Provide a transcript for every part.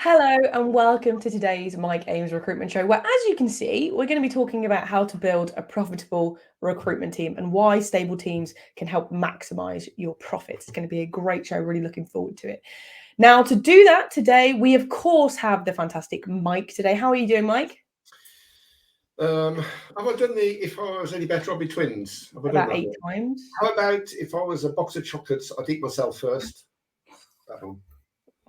Hello and welcome to today's Mike Ames Recruitment Show, where, as you can see, we're going to be talking about how to build a profitable recruitment team and why stable teams can help maximize your profits. It's going to be a great show. Really looking forward to it. Now, to do that today, we of course have the fantastic Mike today. How are you doing, Mike? Have I done the if I was any better, I'll be twins? Have I done About that 8 one? times. How about if I was a box of chocolates, I'd eat myself first? That one.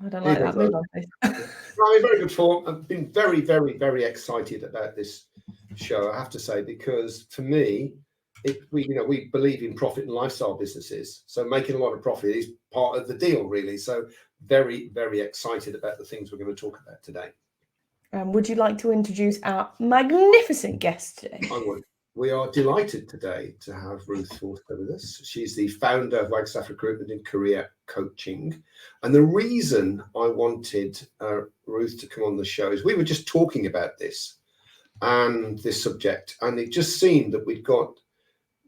I don't like that. Move on, please. I'm in very good form. I've been very, very, very excited about this show, I have to say, because for me, we believe in profit and lifestyle businesses. So making a lot of profit is part of the deal, really. So very, very excited about the things we're going to talk about today. Would you like to introduce our magnificent guest today? I would. We are delighted today to have Ruth Forster with us. She's the founder of Wagstaff Recruitment and Career Coaching. And the reason I wanted Ruth to come on the show is we were just talking about this and this subject, and it just seemed that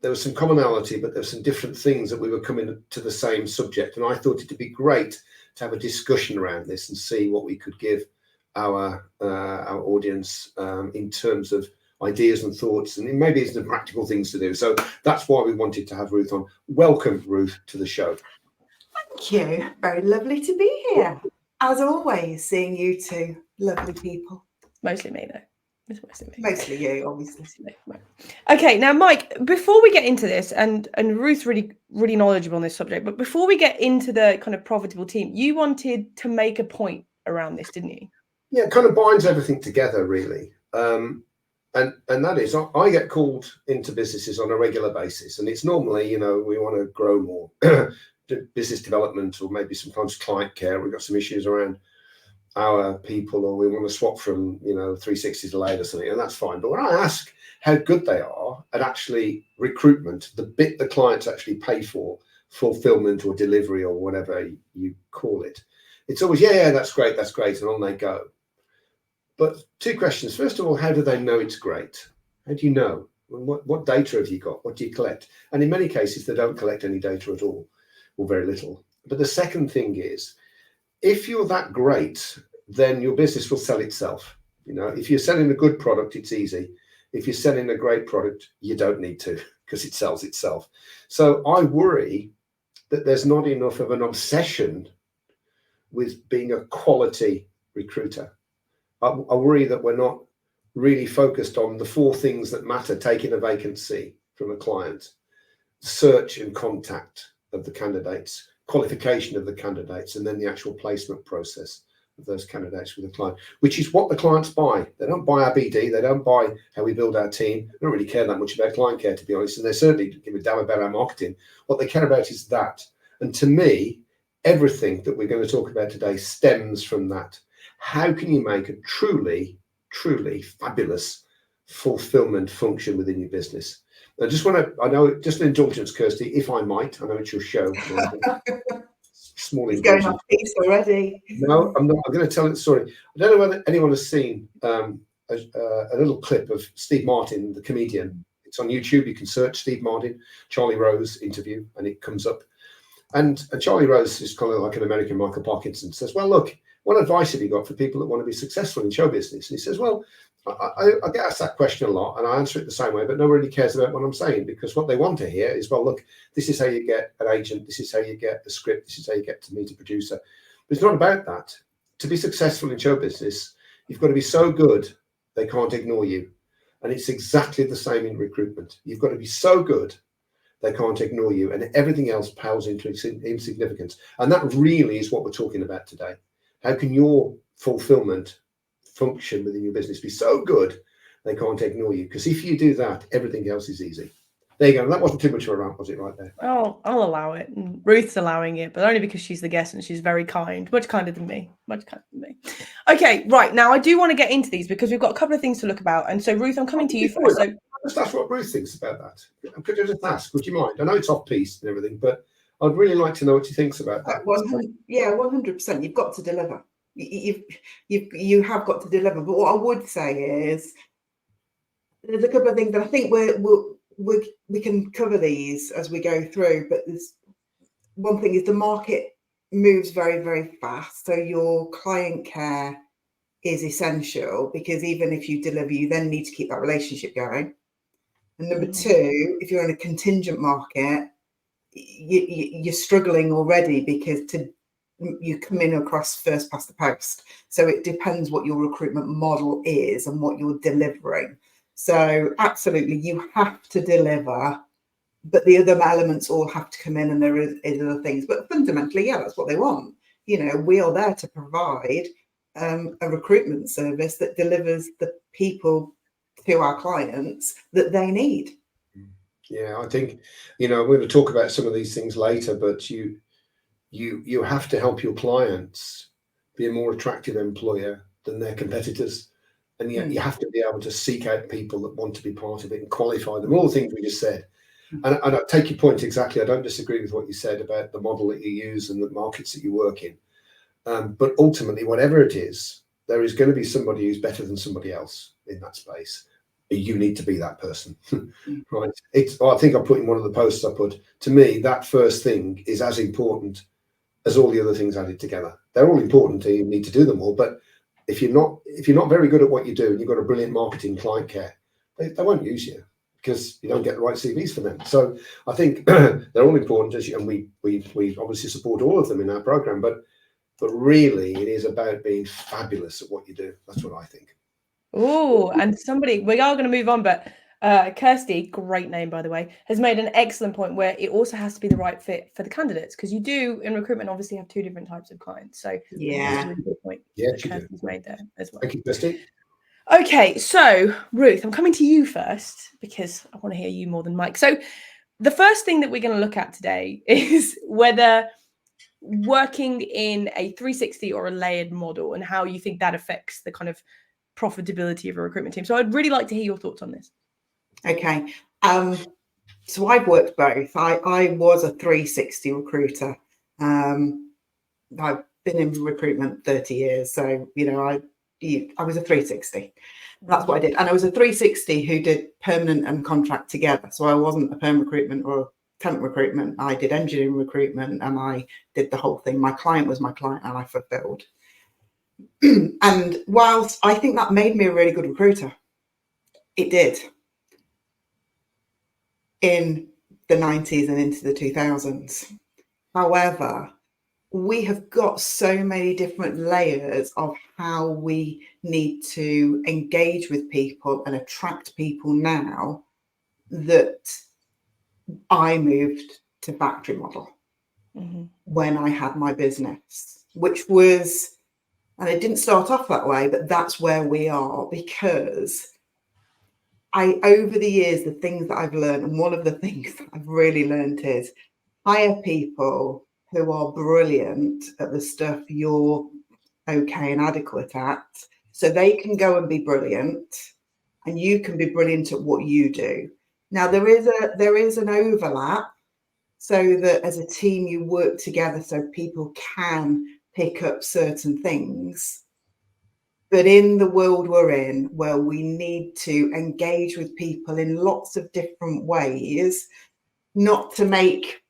there was some commonality, but there were some different things that we were coming to the same subject. And I thought it'd be great to have a discussion around this and see what we could give our audience in terms of ideas and thoughts, and maybe some practical things to do. So that's why we wanted to have Ruth on. Welcome, Ruth, to the show. Thank you. Very lovely to be here. As always, seeing you two lovely people. Mostly me, though. Mostly you, obviously. Okay, now, Mike, before we get into this, and Ruth's really knowledgeable on this subject, but before we get into the kind of profitable team, you wanted to make a point around this, didn't you? Yeah, it kind of binds everything together, really. And that is, I get called into businesses on a regular basis, and it's normally, we want to grow more, business development, or maybe sometimes client care. We've got some issues around our people, or we want to swap from 360 to Lade or something, and that's fine. But when I ask how good they are at actually recruitment, the bit the clients actually pay for, fulfilment or delivery or whatever you call it, it's always yeah, that's great, and on they go. But two questions. First of all, how do they know it's great? How do you know? What data have you got? What do you collect? And in many cases, they don't collect any data at all, or very little. But the second thing is, if you're that great, then your business will sell itself. If you're selling a good product, it's easy. If you're selling a great product, you don't need to, because it sells itself. So I worry that there's not enough of an obsession with being a quality recruiter. I worry that we're not really focused on the four things that matter: taking a vacancy from a client, search and contact of the candidates, qualification of the candidates, and then the actual placement process of those candidates with the client, which is what the clients buy. They don't buy our BD, they don't buy how we build our team. They don't really care that much about client care, to be honest, and they certainly don't give a damn about our marketing. What they care about is that. And to me, everything that we're going to talk about today stems from that. How can you make a truly, truly fabulous fulfillment function within your business? I know, just an indulgence, Kirsty, if I might. I know it's your show. Small It's going off piece already. No, I'm not. I'm going to tell it. Sorry, I don't know whether anyone has seen a little clip of Steve Martin, the comedian. It's on YouTube. You can search Steve Martin, Charlie Rose interview, and it comes up. And Charlie Rose is kind of like an American Michael Parkinson. Says, "Well, look, what advice have you got for people that want to be successful in show business?" And he says, "Well, I get asked that question a lot, and I answer it the same way, but nobody really cares about what I'm saying, because what they want to hear is, well, look, this is how you get an agent, this is how you get a script, this is how you get to meet a producer." But it's not about that. To be successful in show business, you've got to be so good they can't ignore you. And it's exactly the same in recruitment. You've got to be so good they can't ignore you, and everything else pales into insignificance. And that really is what we're talking about today. How can your fulfillment function within your business be so good they can't ignore you? Because if you do that, everything else is easy. There you go. That wasn't too much of a rant, was it, right there? Oh, I'll allow it. And Ruth's allowing it, but only because she's the guest and she's very kind. Much kinder than me. Okay, right. Now, I do want to get into these because we've got a couple of things to look about. And so, Ruth, I'm coming to you first. So that's what Ruth thinks about that. Could you just ask? Would you mind? I know it's off-piece and everything, but I'd really like to know what she thinks about that. 100%. You've got to deliver. You have got to deliver. But what I would say is there's a couple of things that I think we can cover these as we go through. But there's one thing is the market moves very, very fast. So your client care is essential, because even if you deliver, you then need to keep that relationship going. And number two, if you're in a contingent market, you're struggling already, because you come in across first past the post. So it depends what your recruitment model is and what you're delivering. So absolutely, you have to deliver, but the other elements all have to come in, and there is other things. But fundamentally, yeah, that's what they want. You know, we are there to provide a recruitment service that delivers the people to our clients that they need. Yeah, I think, we're going to talk about some of these things later, but you have to help your clients be a more attractive employer than their competitors. And yet you have to be able to seek out people that want to be part of it and qualify them, all the things we just said. And I take your point exactly. I don't disagree with what you said about the model that you use and the markets that you work in. But ultimately, whatever it is, there is going to be somebody who's better than somebody else in that space. You need to be that person, right? I think I put in one of the posts I put, to me, that first thing is as important as all the other things added together. They're all important, and you need to do them all. But if you're not very good at what you do, and you've got a brilliant marketing client care, they won't use you, because you don't get the right CVs for them. So I think they're all important, and we obviously support all of them in our program. But really, it is about being fabulous at what you do. That's what I think. Oh, and we are going to move on, but Kirsty, great name by the way, has made an excellent point where it also has to be the right fit for the candidates, because you do in recruitment obviously have two different types of clients. So Yeah, that's a really good point. Yeah, that Kirsty's made there as well. Thank you, Kirsty. Okay, so Ruth, I'm coming to you first because I want to hear you more than Mike. So the first thing that we're going to look at today is whether working in a 360 or a layered model, and how you think that affects the kind of profitability of a recruitment team. So I'd really like to hear your thoughts on this. Okay. So I've worked both. I was a 360 recruiter. I've been in recruitment 30 years. So, I was a 360. That's what I did. And I was a 360 who did permanent and contract together. So I wasn't a perm recruitment or temp recruitment. I did engineering recruitment, and I did the whole thing. My client was my client, and I fulfilled. And whilst I think that made me a really good recruiter, it did in the 90s and into the 2000s. However, we have got so many different layers of how we need to engage with people and attract people now, that I moved to factory model when I had my business, which was, and it didn't start off that way, but that's where we are, because over the years, the things that I've learned, and one of the things that I've really learned is hire people who are brilliant at the stuff you're okay and adequate at, so they can go and be brilliant, and you can be brilliant at what you do. Now there is an overlap, so that as a team you work together so people can pick up certain things. But in the world we're in, where we need to engage with people in lots of different ways, not to make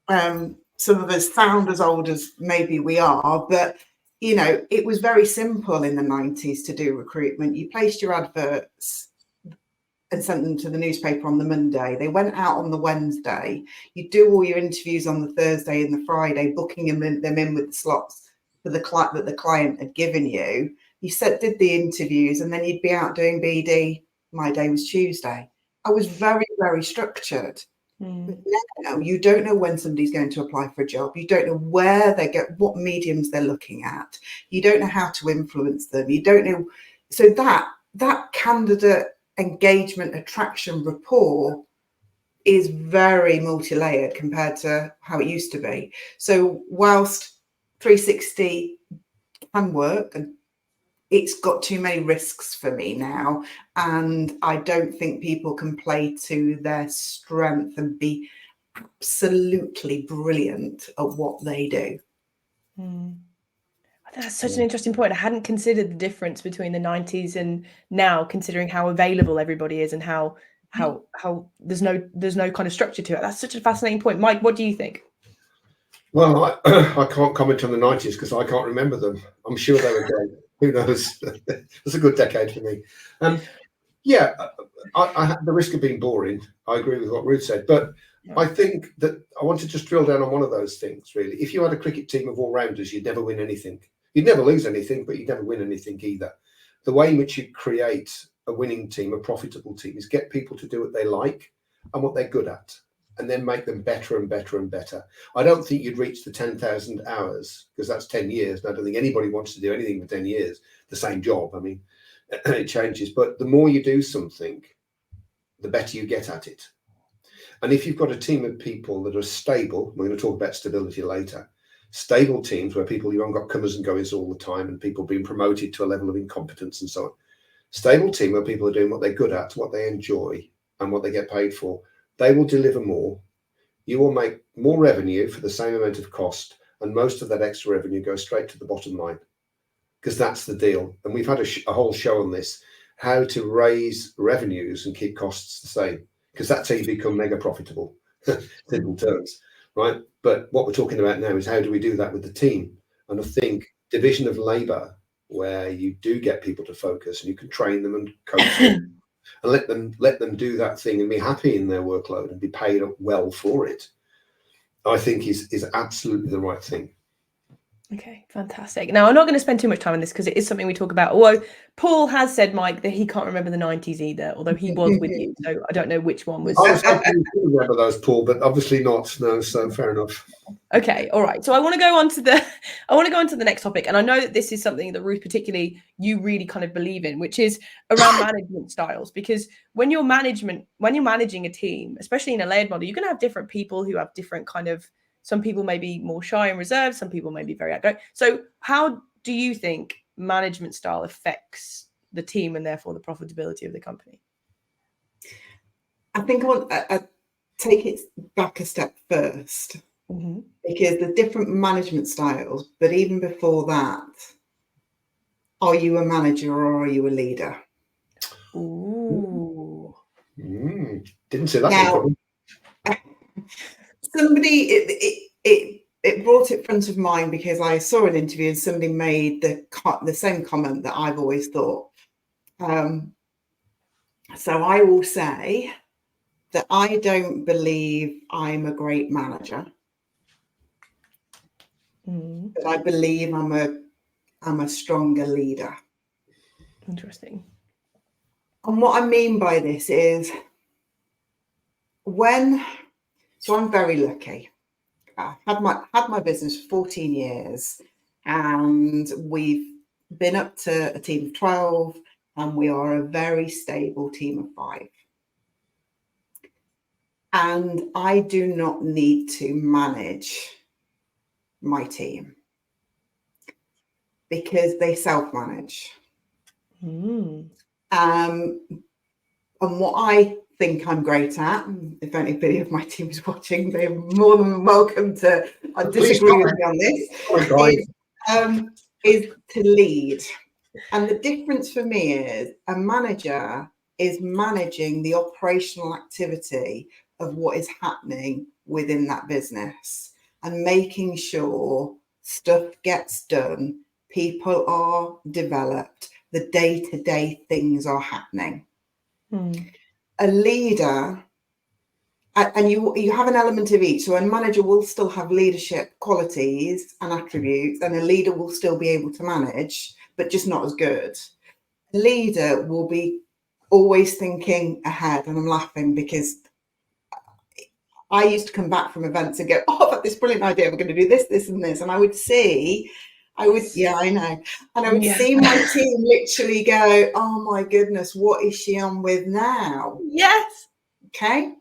some of us sound as old as maybe we are, but it was very simple in the 90s to do recruitment. You placed your adverts and sent them to the newspaper on the Monday. They went out on the Wednesday. You do all your interviews on the Thursday and the Friday, booking them in with the slots for the client that the client had given you. You did the interviews, and then you'd be out doing BD. My day was Tuesday. I was very, very structured. But now you don't know when somebody's going to apply for a job. You don't know where what mediums they're looking at. You don't know how to influence them. You don't know. So that candidate engagement, attraction, rapport is very multi-layered compared to how it used to be. So whilst 360 can work, and it's got too many risks for me now, and I don't think people can play to their strength and be absolutely brilliant at what they do. I think that's such an interesting point. I hadn't considered the difference between the 90s and now, considering how available everybody is and how there's no kind of structure to it. That's such a fascinating point. Mike, what do you think? Well, I can't comment on the 90s because I can't remember them. I'm sure they were great. Who knows? It was a good decade for me. Yeah, I had the risk of being boring. I agree with what Ruth said, but I think that I want to just drill down on one of those things, really. If you had a cricket team of all-rounders, you'd never win anything. You'd never lose anything, but you'd never win anything either. The way in which you create a winning team, a profitable team, is get people to do what they like and what they're good at, and then make them better and better and better. I don't think you'd reach the 10,000 hours because that's 10 years. And I don't think anybody wants to do anything for 10 years, the same job. I mean, it changes, but the more you do something, the better you get at it. And if you've got a team of people that are stable, we're going to talk about stability later, stable teams where people, you haven't got comers and goers all the time and people being promoted to a level of incompetence and so on. Stable team where people are doing what they're good at, what they enjoy and what they get paid for. They will deliver more. You will make more revenue for the same amount of cost, and most of that extra revenue goes straight to the bottom line, because that's the deal. And we've had a whole show on this, how to raise revenues and keep costs the same, because that's how you become mega profitable, simple terms, right? But what we're talking about now is how do we do that with the team? And I think division of labor, where you do get people to focus and you can train them and coach them and let them do that thing and be happy in their workload and be paid well for it, I think is absolutely the right thing. Okay, fantastic. Now, I'm not going to spend too much time on this because it is something we talk about. Although Paul has said, Mike, that he can't remember the 90s either, although he was with you. So I don't know which one was. I was hoping you could remember those, Paul, but obviously not. No, so fair enough. Okay, all right. So I want to go on to the next topic, and I know that this is something that Ruth, particularly, you really kind of believe in, which is around management styles. Because when you're managing a team, especially in a layered model, you're going to have different people who have different kind of. Some people may be more shy and reserved. Some people may be very outgoing. So how do you think management style affects the team and therefore the profitability of the company? I think I want to take it back a step first, because the different management styles, but even before that, are you a manager or are you a leader? Ooh. Didn't say that. Now, somebody, it brought it front of mind because I saw an interview and somebody made the same comment that I've always thought. So I will say that I don't believe I'm a great manager, but I believe I'm a stronger leader. Interesting. And what I mean by this is so I'm very lucky. I had my business for 14 years, and we've been up to a team of 12, and we are a very stable team of 5. And I do not need to manage my team because they self-manage. And what I think I'm great at, if anybody of my team is watching, they're more than welcome to disagree with me on this, is to lead. And the difference for me is a manager is managing the operational activity of what is happening within that business and making sure stuff gets done, people are developed, the day-to-day things are happening. A leader, and you have an element of each. So a manager will still have leadership qualities and attributes, and a leader will still be able to manage, but just not as good. A leader will be always thinking ahead, and I'm laughing because I used to come back from events and go, oh, I've got this brilliant idea, we're going to do this, this, and this. And I would see my team literally go, oh my goodness, what is she on with now? Yes. Okay.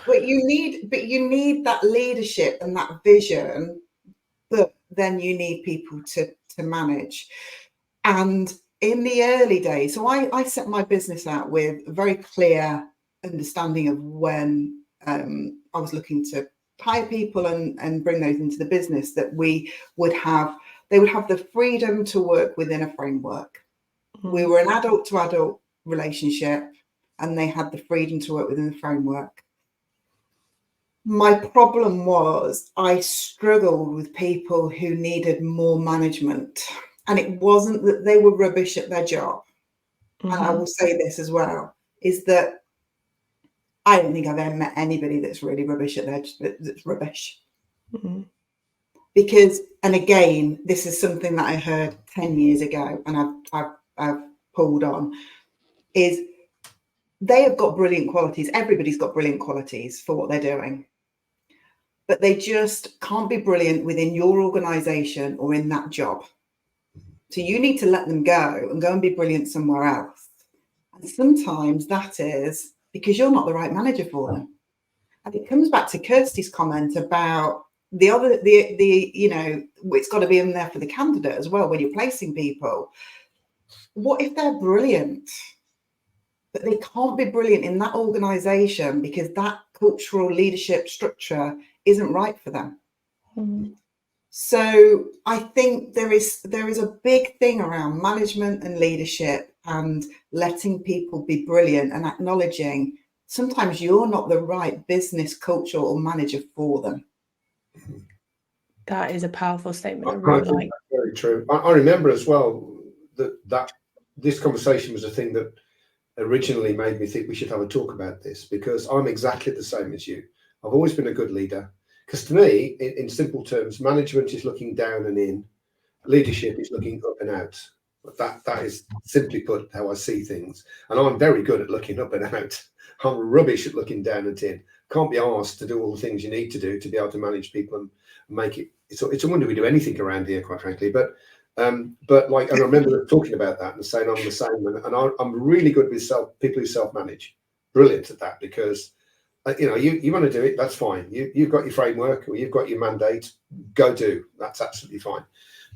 But you need that leadership and that vision, but then you need people to manage. And in the early days, so I set my business out with a very clear understanding of when I was looking to hire people and bring those into the business, that they would have the freedom to work within a framework. We were an adult to adult relationship, and they had the freedom to work within the framework. My problem was I struggled with people who needed more management. And it wasn't that they were rubbish at their job. And I will say this as well, is that I don't think I've ever met anybody that's really rubbish at that's rubbish. Because, and again, this is something that I heard 10 years ago and I've pulled on, is they have got brilliant qualities. Everybody's got brilliant qualities for what they're doing. But they just can't be brilliant within your organisation or in that job. So you need to let them go and be brilliant somewhere else. And sometimes that is because you're not the right manager for them. And it comes back to Kirsty's comment about it's got to be in there for the candidate as well when you're placing people. What if they're brilliant, but they can't be brilliant in that organisation because that cultural leadership structure isn't right for them? So I think there is a big thing around management and leadership and letting people be brilliant and acknowledging sometimes you're not the right business culture or manager for them. That is a powerful statement. I really like. Very true. I remember as well that this conversation was a thing that originally made me think we should have a talk about this, because I'm exactly the same as you. I've always been a good leader. Because to me, in simple terms, management is looking down and in, leadership is looking up and out. That is simply put how I see things. And I'm very good at looking up and out. I'm rubbish at looking down and in. Can't be asked to do all the things you need to do to be able to manage people and make it. It's a wonder we do anything around here, quite frankly. But like, and I remember talking about that and saying I'm the same. And I'm really good with people who self-manage. Brilliant at that, because you want to do it, that's fine. You've got your framework or you've got your mandate, go do. That's absolutely fine.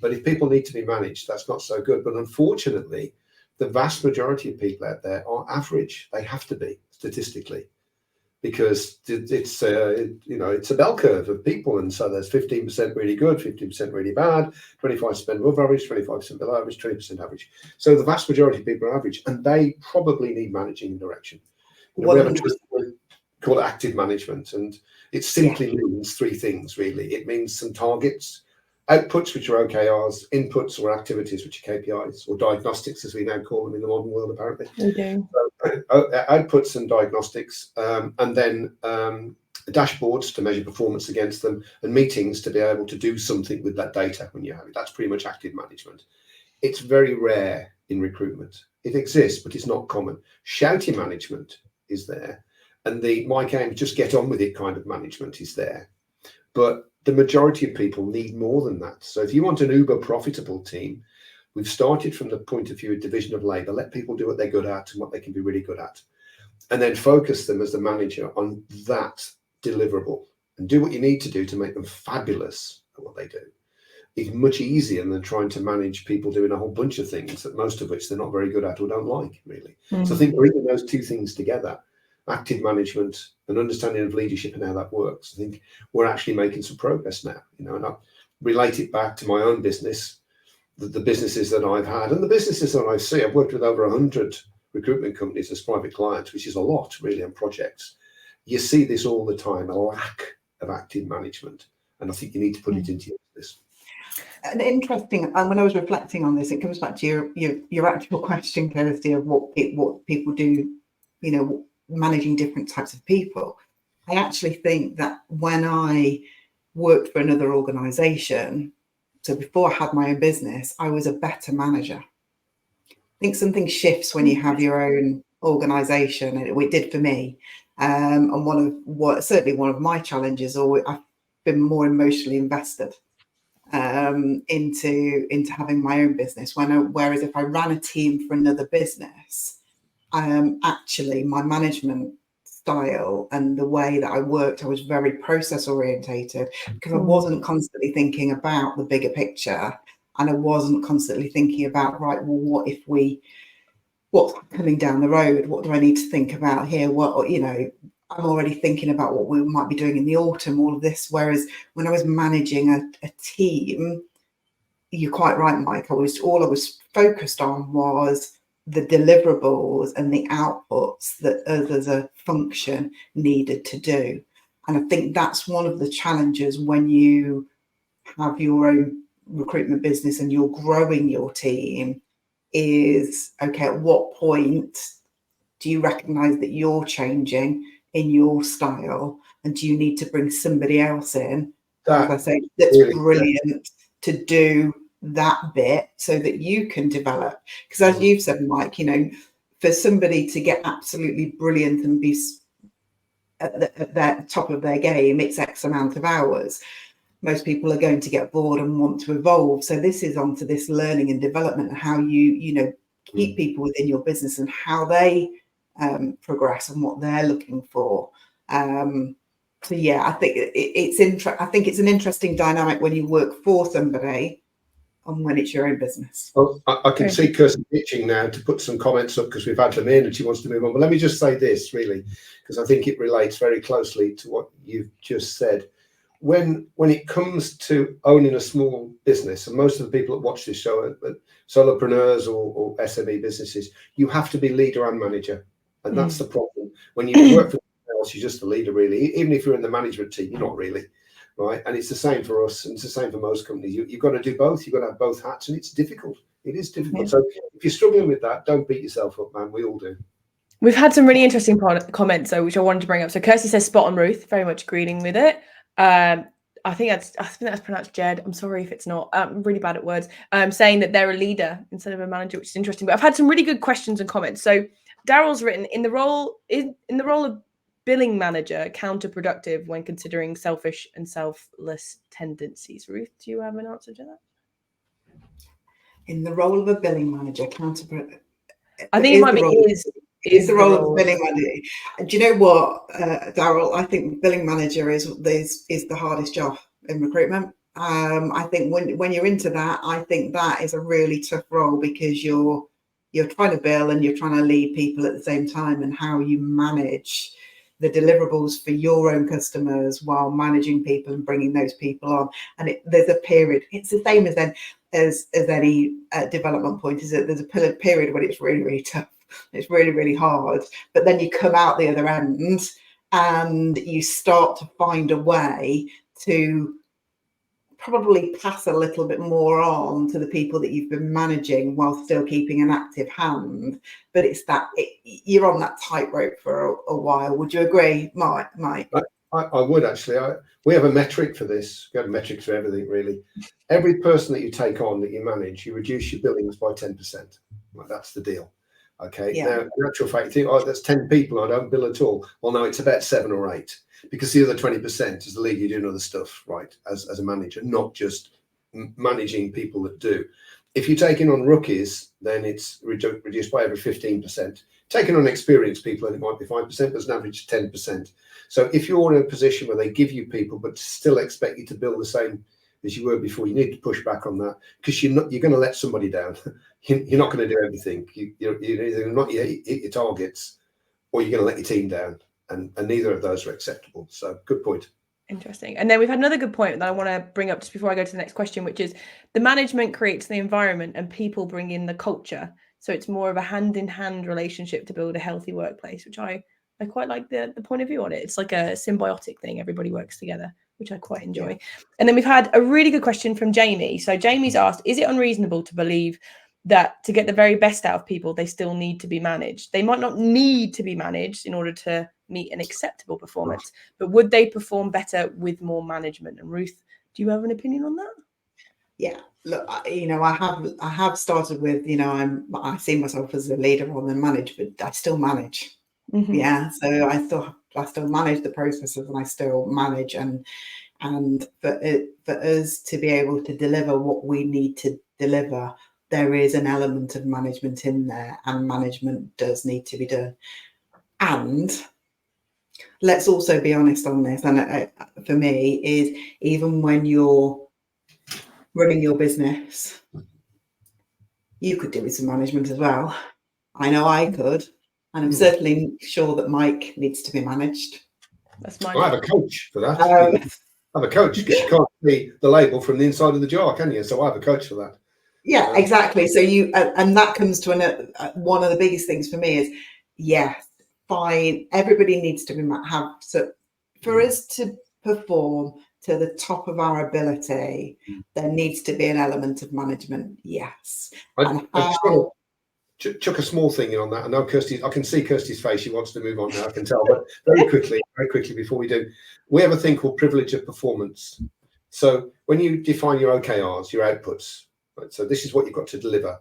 But if people need to be managed, that's not so good. But unfortunately, the vast majority of people out there are average. They have to be, statistically, because it's a bell curve of people. And so there's 15% really good, 15% really bad, 25% above average, 25% below average, 20% average. So the vast majority of people are average, and they probably need managing and direction. We call it active management, and it simply means three things, really. It means some targets, outputs, which are OKRs, inputs or activities, which are KPIs, or diagnostics, as we now call them in the modern world, apparently. We do. Outputs and diagnostics, and then dashboards to measure performance against them, and meetings to be able to do something with that data when you have it. That's pretty much active management. It's very rare in recruitment. It exists, but it's not common. Shouty management is there. And the Mike Ames just get on with it kind of management is there. But the majority of people need more than that. So if you want an uber profitable team, we've started from the point of view of division of labour. Let people do what they're good at and what they can be really good at. And then focus them as the manager on that deliverable and do what you need to do to make them fabulous at what they do. It's much easier than trying to manage people doing a whole bunch of things that most of which they're not very good at or don't like, really. So I think bringing those two things together, active management and understanding of leadership and how that works, I think we're actually making some progress now, and I relate it back to my own business, the businesses that I've had and the businesses that I see. I've worked with over 100 recruitment companies as private clients, which is a lot really on projects. You see this all the time, a lack of active management, and I think you need to put it into your business. And interesting, and when I was reflecting on this, it comes back to your actual question, Kirsty, of what people do, managing different types of people. I actually think that when I worked for another organisation, so before I had my own business, I was a better manager. I think something shifts when you have your own organisation, and it did for me. And certainly one of my challenges, or I've been more emotionally invested into having my own business. Whereas if I ran a team for another business, actually my management style and the way that I worked, I was very process orientated, because I wasn't constantly thinking about the bigger picture, and I wasn't constantly thinking about, right, well, what's coming down the road? What do I need to think about here? I'm already thinking about what we might be doing in the autumn, all of this. Whereas when I was managing a team, you're quite right, Mike, all I was focused on was the deliverables and the outputs that us as a function needed to do. And I think that's one of the challenges when you have your own recruitment business and you're growing your team is, okay, at what point do you recognize that you're changing in your style, and do you need to bring somebody else in, as I say, that's really brilliant to do that bit so that you can develop? Because as you've said, Mike, you know, for somebody to get absolutely brilliant and be at the top of their game, it's X amount of hours. Most people are going to get bored and want to evolve. So this is onto this learning and development and how you know, keep people within your business and how they progress and what they're looking for. So yeah, I think I think it's an interesting dynamic when you work for somebody and when it's your own business. Well, I can see Kirsty itching now to put some comments up because we've had them in and she wants to move on. But let me just say this really, because I think it relates very closely to what you've just said. When it comes to owning a small business, and most of the people that watch this show are solopreneurs or SME businesses, you have to be leader and manager. And that's the problem. When you work for someone else, you're just a leader, really. Even if you're in the management team, you're not really, right? And it's the same for us, and it's the same for most companies. You've got to do both. You've got to have both hats, and it's difficult. It is difficult. So if you're struggling with that, don't beat yourself up, man. We all do. We've had some really interesting comments, though, which I wanted to bring up. So Kirsty says, spot on, Ruth. Very much agreeing with it. I think that's pronounced Jed. I'm sorry if it's not. I'm really bad at words. Saying that they're a leader instead of a manager, which is interesting. But I've had some really good questions and comments. So Daryl's written, in the role of billing manager, counterproductive when considering selfish and selfless tendencies. Ruth, do you have an answer to that? In the role of a billing manager, counterproductive. I think it might be is the role of the billing manager. Do you know what, Daryl? I think billing manager is the hardest job in recruitment. I think when you're into that, I think that is a really tough role because you're trying to bill and you're trying to lead people at the same time, and how you manage the deliverables for your own customers while managing people and bringing those people on. And there's a period. It's the same as any development point. Is that there's a period when it's really, really tough. It's really, really hard. But then you come out the other end and you start to find a way to probably pass a little bit more on to the people that you've been managing while still keeping an active hand. But it's you're on that tightrope for a while. Would you agree, Mike? I would actually. We have a metric for this. We have metrics for everything, really. Every person that you take on that you manage, you reduce your billings by 10%. Like, that's the deal. Okay. Yeah. Now, in actual fact, you think, oh, that's 10 people, I don't bill at all. Well, no, it's about 7 or 8, because the other 20% is the lead. You're doing other stuff, right? As a manager, not just managing people that do. If you're taking on rookies, then it's reduced by every 15%. Taking on experienced people, and it might be 5%, but it's an average 10%. So if you're in a position where they give you people, but still expect you to bill the same as you were before, you need to push back on that, because you're going to let somebody down. You're not going to do everything. You're either not hit your targets, or you're going to let your team down, and neither of those are acceptable. So good point. Interesting. And then we've had another good point that I want to bring up just before I go to the next question, which is the management creates the environment and people bring in the culture. So it's more of a hand-in-hand relationship to build a healthy workplace, which I quite like the point of view on it. It's like a symbiotic thing. Everybody works together, which I quite enjoy. Yeah. And then we've had a really good question from Jamie. So Jamie's asked, is it unreasonable to believe that to get the very best out of people, they still need to be managed? They might not need to be managed in order to meet an acceptable performance, but would they perform better with more management? And Ruth, do you have an opinion on that? Yeah, look, I have started with, I see myself as a leader rather than manage, but I still manage. Mm-hmm. Yeah, so I still manage the processes, and I still manage, and for us to be able to deliver what we need to deliver, there is an element of management in there, and management does need to be done. And let's also be honest on this, and for me, is even when you're running your business, you could do with some management as well. I know I could, and I'm certainly sure that Mike needs to be managed. That's my. I have a coach for that. I have a coach, because you can't see the label from the inside of the jar, can you? So I have a coach for that. Yeah, exactly. So and that comes to one of the biggest things for me is, yes, fine. Everybody needs to For us to perform to the top of our ability, there needs to be an element of management, yes. I just want to chuck a small thing in on that. I know Kirsty, I can see Kirsty's face. She wants to move on now, I can tell. But very quickly before we do, we have a thing called privilege of performance. So when you define your OKRs, your outputs, right, so this is what you've got to deliver.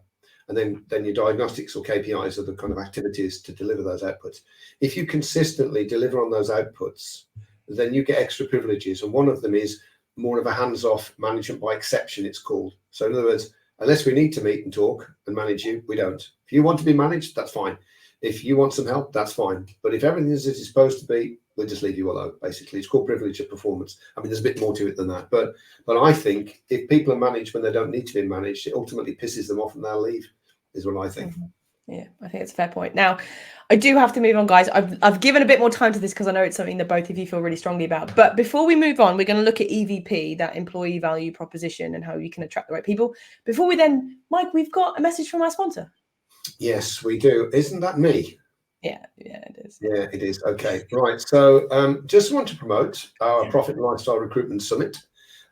And then your diagnostics or KPIs are the kind of activities to deliver those outputs. If you consistently deliver on those outputs, then you get extra privileges. And one of them is more of a hands-off management by exception, it's called. So in other words, unless we need to meet and talk and manage you, we don't. If you want to be managed, that's fine. If you want some help, that's fine. But if everything is as it's supposed to be, we'll just leave you alone, basically. It's called privilege of performance. I mean, there's a bit more to it than that. But I think if people are managed when they don't need to be managed, it ultimately pisses them off and they'll leave, is what I think. Yeah, I think it's a fair point. Now, I do have to move on, guys. I've given a bit more time to this because I know it's something that both of you feel really strongly about. But before we move on, we're going to look at EVP, that employee value proposition, and how you can attract the right people. Before we then, Mike, we've got a message from our sponsor. Yes, we do. Isn't that me? Yeah, it is. Yeah, it is. Okay, right. So just want to promote our Profit and Lifestyle Recruitment Summit,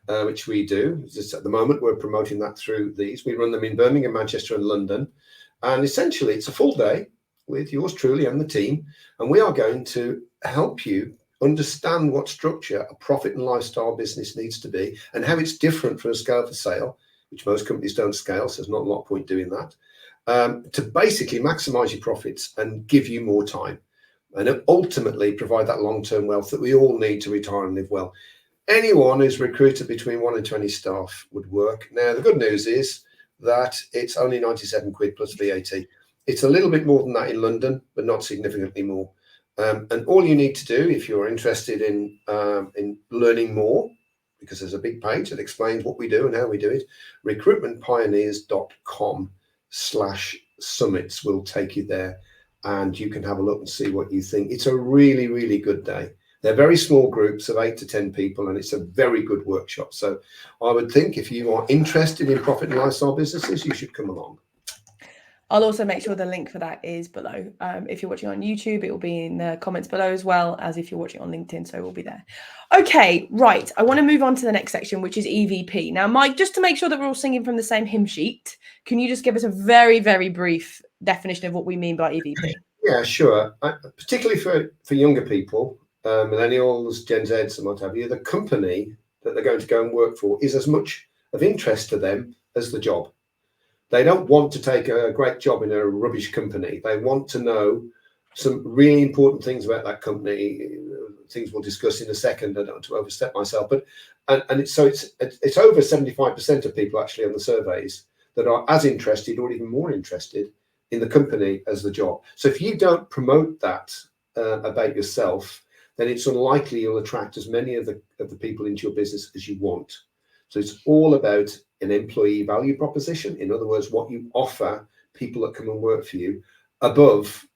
which we do. Just at the moment, we're promoting that through these. We run them in Birmingham, Manchester and London. And essentially, it's a full day with yours truly and the team. And we are going to help you understand what structure a profit and lifestyle business needs to be and how it's different from a scale for sale, which most companies don't scale. So there's not a lot of point doing that, to basically maximize your profits and give you more time and ultimately provide that long-term wealth that we all need to retire and live well. Anyone who's recruited between 1 and 20 staff would work. Now, the good news is that it's only 97 quid plus VAT. It's a little bit more than that in London, but not significantly more. And all you need to do if you're interested in learning more, because there's a big page that explains what we do and how we do it, recruitmentpioneers.com/summits will take you there and you can have a look and see what you think. It's a really, really good day. They're very small groups of 8 to 10 people, and it's a very good workshop. So I would think if you are interested in profit and lifestyle businesses, you should come along. I'll also make sure the link for that is below. If you're watching on YouTube, it will be in the comments below, as well as if you're watching on LinkedIn, so it will be there. Okay, right. I want to move on to the next section, which is EVP. Now, Mike, just to make sure that we're all singing from the same hymn sheet, can you just give us a very, very brief definition of what we mean by EVP? Yeah, sure. Particularly for younger people, millennials, Gen Zs, and what have you, the company that they're going to go and work for is as much of interest to them as the job. They don't want to take a great job in a rubbish company. They want to know some really important things about that company, things we'll discuss in a second. I don't want to overstep myself, but it's over 75% of people actually on the surveys that are as interested or even more interested in the company as the job. So if you don't promote that about yourself, then it's unlikely you'll attract as many of the people into your business as you want. So it's all about an employee value proposition. In other words, what you offer people that come and work for you above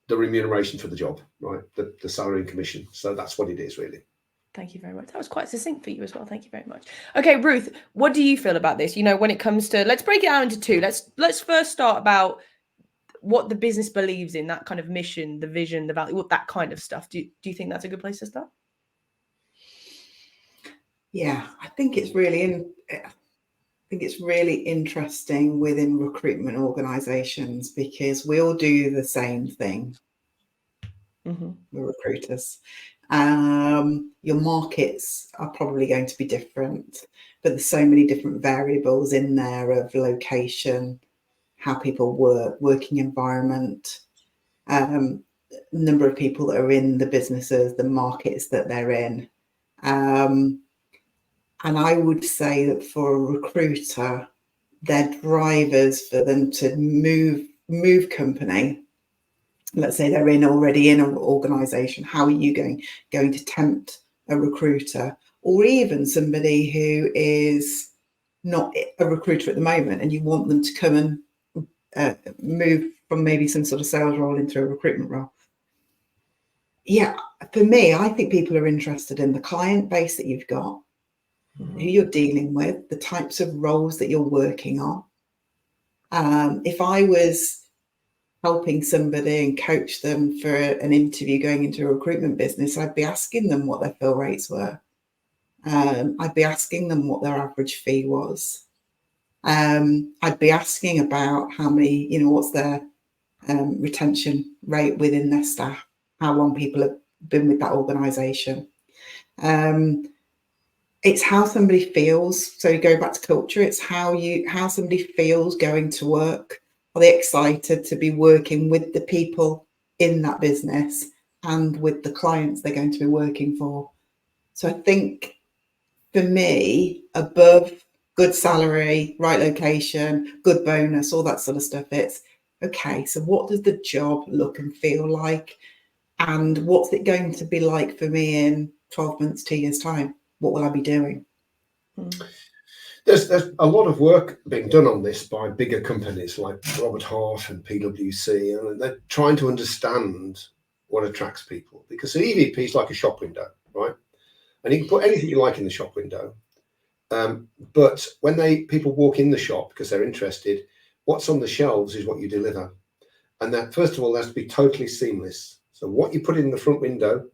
the remuneration for the job, right? The salary and commission. So that's what it is, really. Thank you very much. That was quite succinct for you as well. Thank you very much. Okay, Ruth, what do you feel about this? You know, when it comes to, let's break it out into two. Let's first start about what the business believes in, that kind of mission, the vision, the value, that kind of stuff. Do you think that's a good place to start? Yeah, I think it's really interesting within recruitment organisations because we all do the same thing. Mm-hmm. We're recruiters. Your markets are probably going to be different, but there's so many different variables in there of location, how people work, working environment, number of people that are in the businesses, the markets that they're in. And I would say that for a recruiter, they're drivers for them to move company. Let's say they're already in an organisation. How are you going to tempt a recruiter, or even somebody who is not a recruiter at the moment, and you want them to come and move from maybe some sort of sales role into a recruitment role? Yeah, for me, I think people are interested in the client base that you've got, who you're dealing with, the types of roles that you're working on. If I was helping somebody and coach them for an interview going into a recruitment business, I'd be asking them what their fill rates were. I'd be asking them what their average fee was. I'd be asking about how many, what's their retention rate within their staff, how long people have been with that organisation. It's how somebody feels. So you go back to culture. It's how somebody feels going to work. Are they excited to be working with the people in that business and with the clients they're going to be working for? So I think for me, above good salary, right location, good bonus, all that sort of stuff, it's okay. So what does the job look and feel like? And what's it going to be like for me in 12 months, 2 years' time? What will I be doing? There's a lot of work being done on this by bigger companies like Robert Half and PwC, and they're trying to understand what attracts people, because the EVP is like a shop window, right? And you can put anything you like in the shop window. But when people walk in the shop because they're interested, what's on the shelves is what you deliver. And that, first of all, has to be totally seamless. So what you put in the front window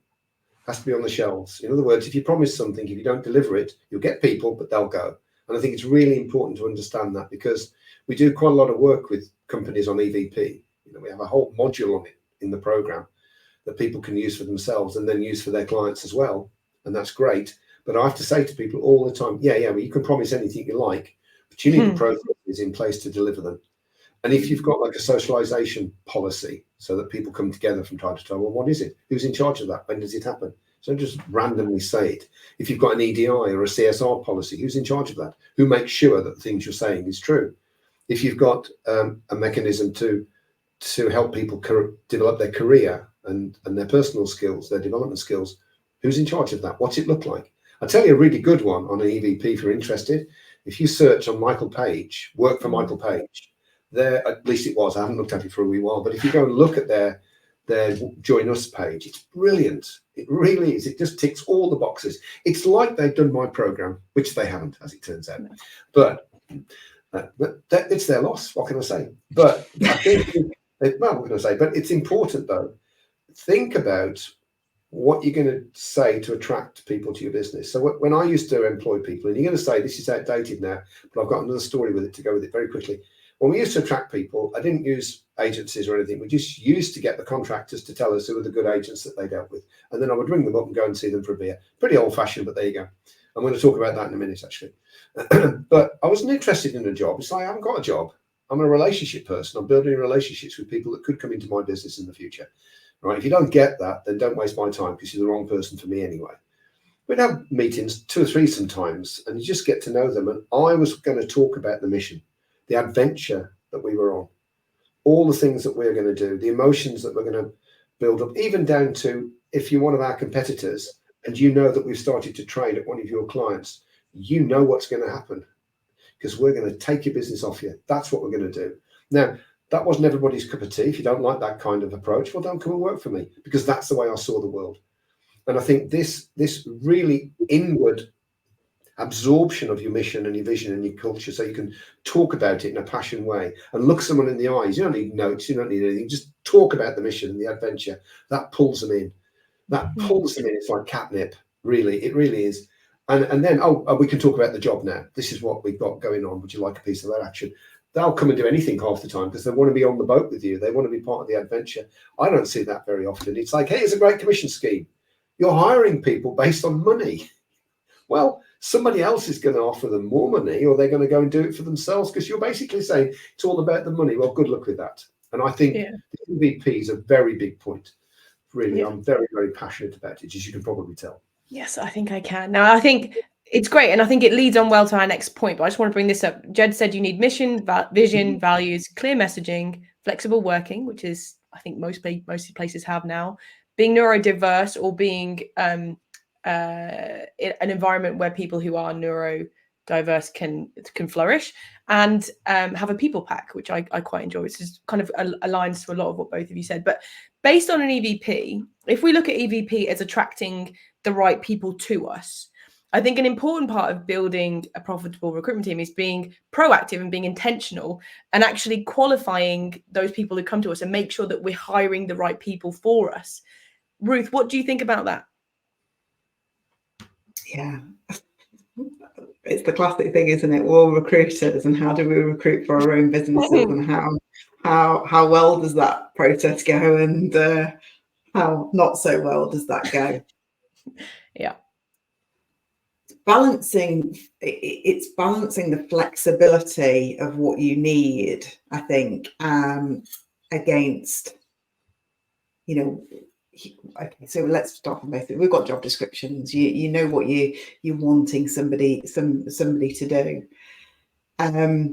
has to be on the shelves. In other words, if you promise something, if you don't deliver it, you'll get people, but they'll go. And I think it's really important to understand that, because we do quite a lot of work with companies on EVP. We have a whole module on it in the program that people can use for themselves and then use for their clients as well. And that's great. But I have to say to people all the time, well, you can promise anything you like, but you need the processes in place to deliver them. And if you've got like a socialization policy so that people come together from time to time, well, what is it? Who's in charge of that? When does it happen? So just randomly say it. If you've got an EDI or a CSR policy, who's in charge of that? Who makes sure that the things you're saying is true? If you've got a mechanism to help people develop their career and their personal skills, their development skills, who's in charge of that? What's it look like? I'll tell you a really good one on an EVP if you're interested. If you search on Michael Page, work for Michael Page, there, at least it was, I haven't looked at it for a wee while, but if you go and look at their Join Us page, it's brilliant. It really is. It just ticks all the boxes. It's like they've done my program, which they haven't, as it turns out. But it's their loss. What can I say? But I think, well, what can I say? But it's important, though. Think about what you're going to say to attract people to your business. So when I used to employ people, and you're going to say, this is outdated now, but I've got another story with it to go with it very quickly. When we used to attract people, I didn't use agencies or anything. We just used to get the contractors to tell us who were the good agents that they dealt with. And then I would ring them up and go and see them for a beer. Pretty old fashioned, but there you go. I'm going to talk about that in a minute, actually. But I wasn't interested in a job. It's like, I haven't got a job. I'm a relationship person. I'm building relationships with people that could come into my business in the future. Right? If you don't get that, then don't waste my time, because you're the wrong person for me anyway. We'd have meetings, 2 or 3 sometimes, and you just get to know them. And I was going to talk about the mission, the adventure that we were on, all the things that we're going to do, the emotions that we're going to build up, even down to if you're one of our competitors and you know that we've started to trade at one of your clients, you know what's going to happen, because we're going to take your business off you. That's what we're going to do. Now, that wasn't everybody's cup of tea. If you don't like that kind of approach, well, don't come and work for me, because that's the way I saw the world. And I think this really inward absorption of your mission and your vision and your culture, so you can talk about it in a passionate way and look someone in the eyes. You don't need notes, you don't need anything. Just talk about the mission and the adventure. That pulls them in. That pulls them in. It's like catnip, really. It really is. And then, we can talk about the job now. This is what we've got going on. Would you like a piece of that action? They'll come and do anything half the time because they want to be on the boat with you. They want to be part of the adventure. I don't see that very often. It's like, hey, it's a great commission scheme. You're hiring people based on money. Well, somebody else is going to offer them more money, or they're going to go and do it for themselves, because you're basically saying it's all about the money. Well, good luck with that. And I think the MVP is a very big point. Really, I'm very, very passionate about it, as you can probably tell. Yes, I think I can. Now, I think it's great, and I think it leads on well to our next point, but I just want to bring this up. Jed said you need mission, vision, values, clear messaging, flexible working, which is, I think, most places have now, being neurodiverse, or being in an environment where people who are neurodiverse can flourish, and have a people pack, which I quite enjoy. It's just kind of aligns to a lot of what both of you said. But based on an EVP, if we look at EVP as attracting the right people to us, I think an important part of building a profitable recruitment team is being proactive and being intentional and actually qualifying those people who come to us and make sure that we're hiring the right people for us. Ruth, what do you think about that? Yeah, it's the classic thing, isn't it? We're all recruiters, and how do we recruit for our own businesses, and how well does that process go, and how not so well does that go? Yeah. It's balancing the flexibility of what you need, I think, against, you know, okay, so let's start from basic. We've got job descriptions. You know what you're wanting somebody to do. I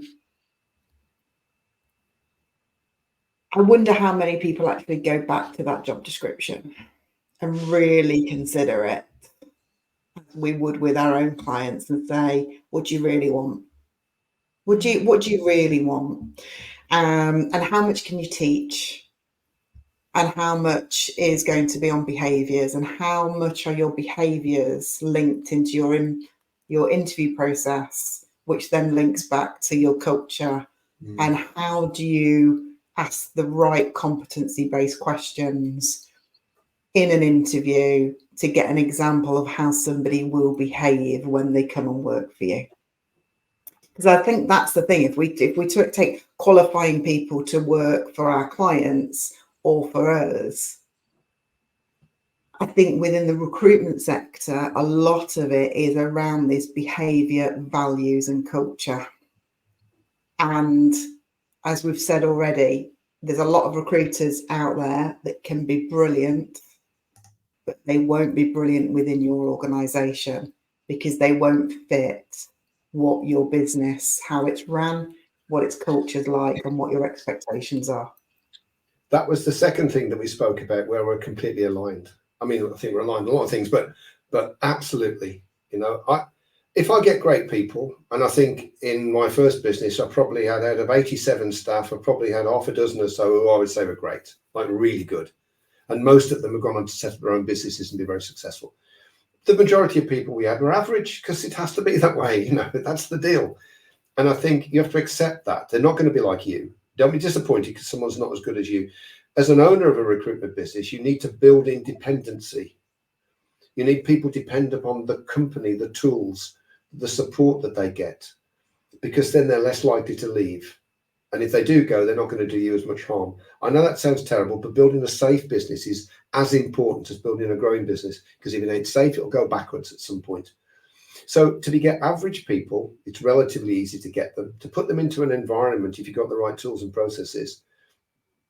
wonder how many people actually go back to that job description and really consider it, as we would with our own clients, and say, what do you really want? What do you really want? And how much can you teach? And how much is going to be on behaviours, and how much are your behaviours linked into your interview process, which then links back to your culture? And how do you ask the right competency-based questions in an interview to get an example of how somebody will behave when they come and work for you? Because I think that's the thing. If we take qualifying people to work for our clients or for us, I think within the recruitment sector, a lot of it is around this behaviour, values and culture. And as we've said already, there's a lot of recruiters out there that can be brilliant, but they won't be brilliant within your organisation because they won't fit what your business, how it's ran, what its culture's like, and what your expectations are. That was the second thing that we spoke about, where we're completely aligned. I mean, I think we're aligned on a lot of things, but absolutely, you know, if I get great people, and I think in my first business, I probably had, out of 87 staff, I probably had half a dozen or so who I would say were great, like really good. And most of them have gone on to set up their own businesses and be very successful. The majority of people we had were average, because it has to be that way, you know, that's the deal. And I think you have to accept that. They're not going to be like you. Don't be disappointed because someone's not as good as you. As an owner of a recruitment business, you need to build independency. You need people to depend upon the company, the tools, the support that they get, because then they're less likely to leave. And if they do go, they're not going to do you as much harm. I know that sounds terrible, but building a safe business is as important as building a growing business, because if it ain't safe, it'll go backwards at some point. So to get average people, it's relatively easy to get them. To put them into an environment, if you've got the right tools and processes,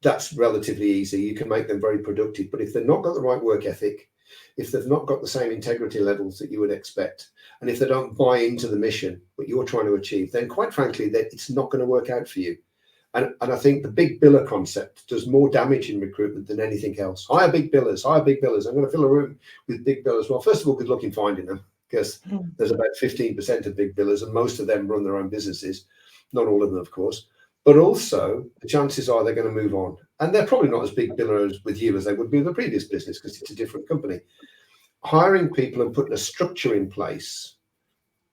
that's relatively easy. You can make them very productive. But if they've not got the right work ethic, if they've not got the same integrity levels that you would expect, and if they don't buy into the mission, what you're trying to achieve, then quite frankly, it's not going to work out for you. And I think the big biller concept does more damage in recruitment than anything else. Hire big billers, hire big billers. I'm going to fill a room with big billers. Well, first of all, good luck in finding them, because there's about 15% of big billers, and most of them run their own businesses. Not all of them, of course. But also, the chances are they're going to move on. And they're probably not as big billers with you as they would be with the previous business, because it's a different company. Hiring people and putting a structure in place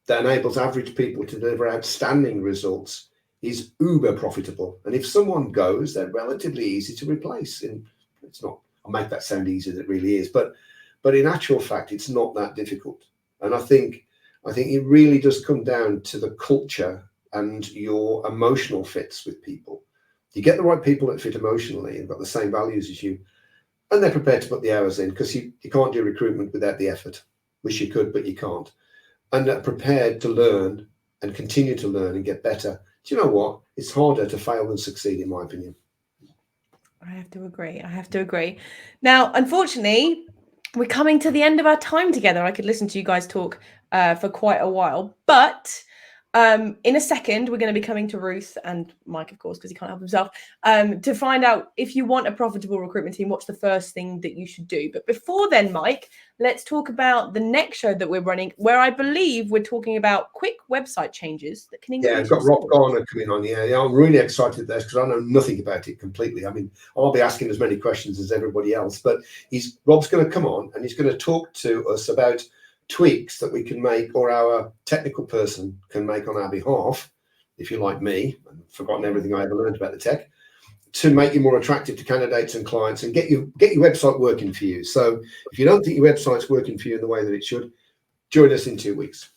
that enables average people to deliver outstanding results is uber profitable. And if someone goes, they're relatively easy to replace. And it's not, I'll make that sound easy, that it really is. But in actual fact, it's not that difficult. And I think it really does come down to the culture and your emotional fits with people. You get the right people that fit emotionally and got the same values as you, and they're prepared to put the hours in, because you can't do recruitment without the effort. Wish you could, but you can't. And they're prepared to learn and continue to learn and get better. Do you know what? It's harder to fail than succeed, in my opinion. I have to agree. Now, unfortunately, we're coming to the end of our time together. I could listen to you guys talk for quite a while, but in a second, we're going to be coming to Ruth and Mike, of course, because he can't help himself, to find out, if you want a profitable recruitment team, what's the first thing that you should do. But before then, Mike, let's talk about the next show that we're running, where I believe we're talking about quick website changes that can increase. Yeah, I've got Rob Garner coming on. Yeah, I'm really excited about this, because I know nothing about it completely. I mean, I'll be asking as many questions as everybody else, but Rob's going to come on and he's going to talk to us about tweaks that we can make, or our technical person can make on our behalf, if you're like me, and forgotten everything I ever learned about the tech, to make you more attractive to candidates and clients and get your website working for you. So if you don't think your website's working for you in the way that it should, join us in 2 weeks.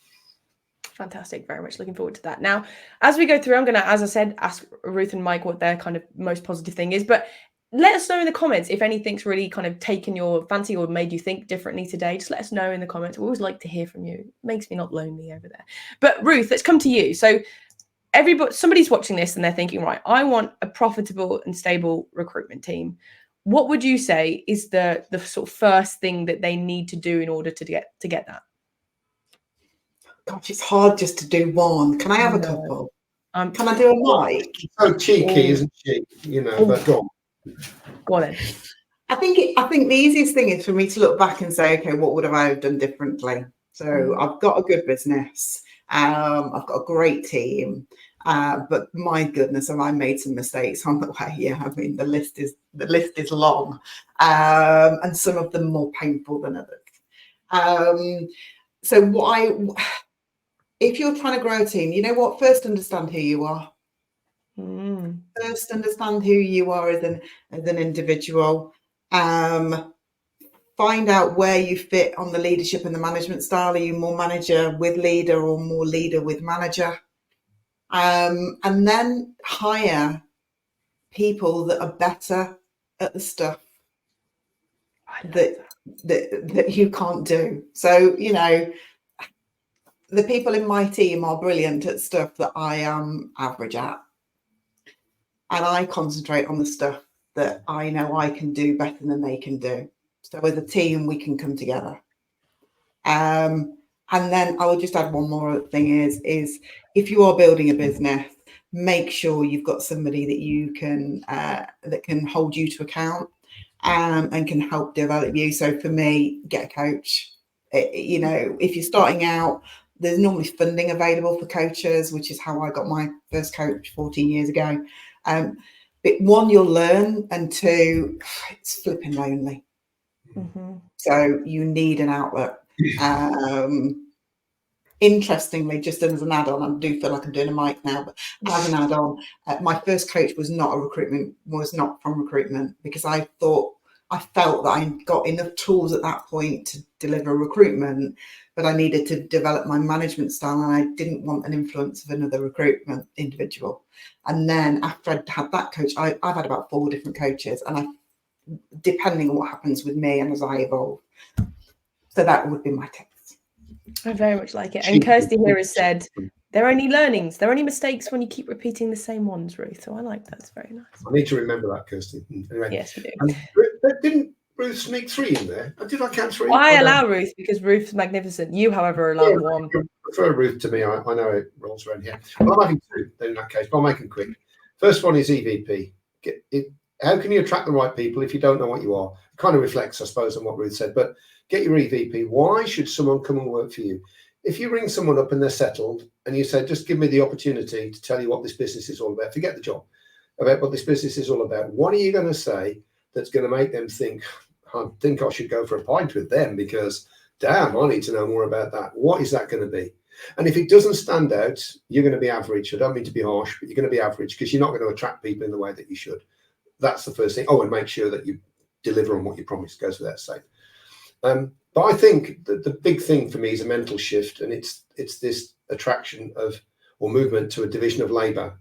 Fantastic. Very much looking forward to that. Now, as we go through, I'm going to, as I said, ask Ruth and Mike what their kind of most positive thing is, but let us know in the comments if anything's really kind of taken your fancy or made you think differently today. Just let us know in the comments. We always like to hear from you. It makes me not lonely over there. But Ruth, let's come to you. So somebody's watching this and they're thinking, right, I want a profitable and stable recruitment team. What would you say is the sort of first thing that they need to do in order to get that? Gosh, it's hard just to do one. Can I have a couple? Can I do a mic? So cheeky, isn't she? But go on. Go on then. I think the easiest thing is for me to look back and say, okay, what would have I done differently? So I've got a good business. I've got a great team. But my goodness, have I made some mistakes on the way? Yeah, I mean the list is long, and some of them more painful than others. So if you're trying to grow a team, you know what? First, understand who you are. First, understand who you are as an individual. Find out where you fit on the leadership and the management style. Are you more manager with leader or more leader with manager? And then hire people that are better at the stuff that you can't do. So, the people in my team are brilliant at stuff that I am average at. And I concentrate on the stuff that I know I can do better than they can do. So as a team, we can come together. And then I will just add one more thing is if you are building a business, make sure you've got somebody that you can that can hold you to account and can help develop you. So for me, get a coach. If you're starting out, there's normally funding available for coaches, which is how I got my first coach 14 years ago. But one, you'll learn, and two, it's flipping lonely. So you need an outlet. Interestingly, just as an add-on, I do feel like I'm doing a mic now, but as an add-on, my first coach was not from recruitment, because I felt that I got enough tools at that point to deliver recruitment, but I needed to develop my management style, and I didn't want an influence of another recruitment individual. And then after I'd had that coach, I've had about 4 different coaches, and depending on what happens with me and as I evolve. So that would be my tips. I very much like it. And Kirsty here has said, there are only learnings, there are only mistakes when you keep repeating the same ones, Ruth. So I like that. It's very nice. I need to remember that, Kirsty. Anyway, yes, you do. Didn't Ruth sneak 3 in there? Did I count 3? Well, I allow Ruth because Ruth's magnificent. You, however, allow 1. You prefer Ruth to me. I know it rolls around here. Well, I'm having 2 then in that case, but I'll make them quick. First one is EVP. How can you attract the right people if you don't know what you are? It kind of reflects, I suppose, on what Ruth said, but get your EVP. Why should someone come and work for you? If you ring someone up and they're settled and you say, just give me the opportunity to tell you what this business is all about, forget the job, about what this business is all about, what are you going to say that's going to make them think, I think I should go for a pint with them because, damn, I need to know more about that. What is that going to be? And if it doesn't stand out, you're going to be average. I don't mean to be harsh, but you're going to be average because you're not going to attract people in the way that you should. That's the first thing. Oh, and make sure that you deliver on what you promised, goes without saying. But I think that the big thing for me is a mental shift, and it's this attraction of or movement to a division of labour,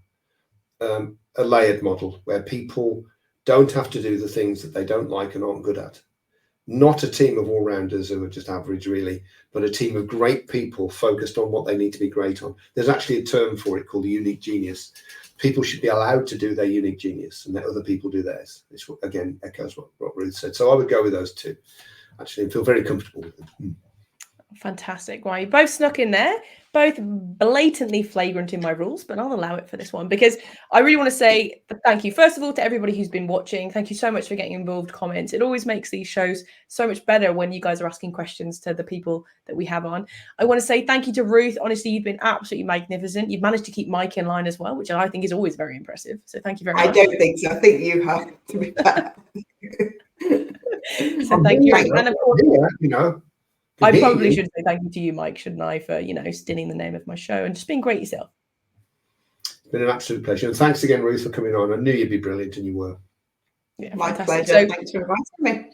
a layered model where people don't have to do the things that they don't like and aren't good at. Not a team of all-rounders who are just average, really, but a team of great people focused on what they need to be great on. There's actually a term for it called the unique genius. People should be allowed to do their unique genius and let other people do theirs. This, again, echoes what Ruth said. So I would go with those 2, actually, and feel very comfortable with them. Fantastic. Well, you both snuck in there, both blatantly flagrant in my rules, but I'll allow it for this one because I really want to say thank you, first of all, to everybody who's been watching. Thank you so much for getting involved, comments. It always makes these shows so much better when you guys are asking questions to the people that we have on. I want to say thank you to Ruth. Honestly, you've been absolutely magnificent. You've managed to keep Mike in line as well, which I think is always very impressive. So thank you very much. I don't think so. I think you have, to be fair. So thank you. And of course, I hear probably you. should say thank you to you, Mike, shouldn't I, for, stealing the name of my show and just being great yourself. It's been an absolute pleasure. And thanks again, Ruth, for coming on. I knew you'd be brilliant, and you were. Yeah, My fantastic. pleasure. So Thanks for inviting me.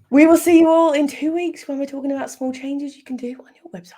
we will see you all in 2 weeks when we're talking about small changes you can do on your website.